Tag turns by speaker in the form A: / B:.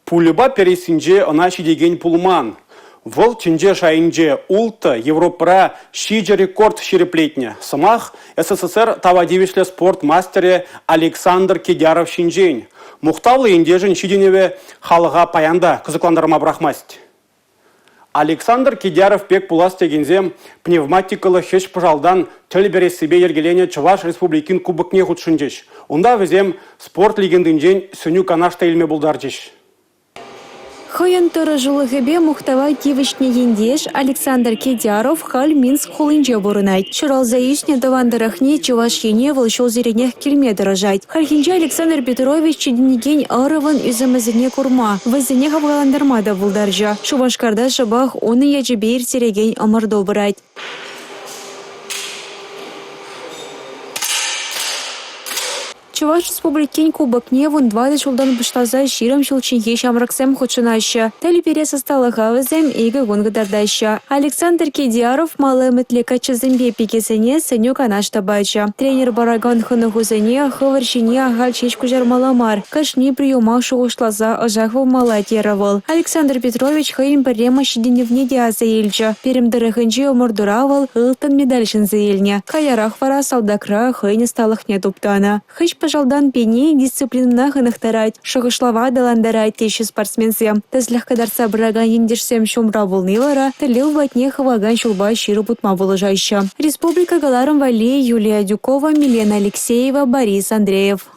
A: Пулеба пересинже она шидеген пулман. Вол чинже шайынже улты Европара шиже рекорд ширеплетне. Самах СССР тавадивишле спорт мастере Александр Кедяров шинжень. Мухтавлы индежин шиденеве халыға паянда кызыкландырма брахмасть. Александр Кедяров пек пулас тегензем пневматикалы хеш пожалдан тіл бере себе ергелене Чуваш Республикин кубокне худшынжеш. Онда везем спорт легендинжен сүню канашта илме булдаржеш.
B: Хаян тұры жылығыбе мұқтава тивішне ендеш Александр Кедяров хал Минск хулынже бұрынайд. Шыралза ешне давандырахне Чуваш ене вылшол зеренех келме дырыжайд. Хархинже Александр Петрович чедінеген арывын үзімізіне курма. Візіне хавғаландырмада бұлдаржа. Шубашкарда шыбақ оны ежебейр сереген омырдо бұрайд. Чуваш Республикин кубокне вон 20 жылдан быштаза ширам шылчинге шамраксем хочынайшы. Тәлі пере состалыға візем егі гонгыдардайшы. Александр Кедяров малы мүтлекачы зімбе пекесіне сәню канаш табайшы. Тренер бараган хыны хузыне хываршине ағал чешку жармаламар. Кашни приема шуғышлаза ажағвы мала теравыл. Александр Петрович хыйын бірема шиденевне диаза елчі. Перемдіріхінжі омырдыравыл ылтын медальшын зейлне. Каярах вара салдакра хыйны сталықне туптана. Пожалдан пени дисциплинна хынықтарайд, шығышлава даландарайд теші спортсменсе. Тәзліх кадарса біраган ендешсем шумра болнылара, тілеу ватне хываган шулба ширу путма болыжайшы. Республика галарым вали Юлия Дюкова, Милена Алексеева, Борис Андреев.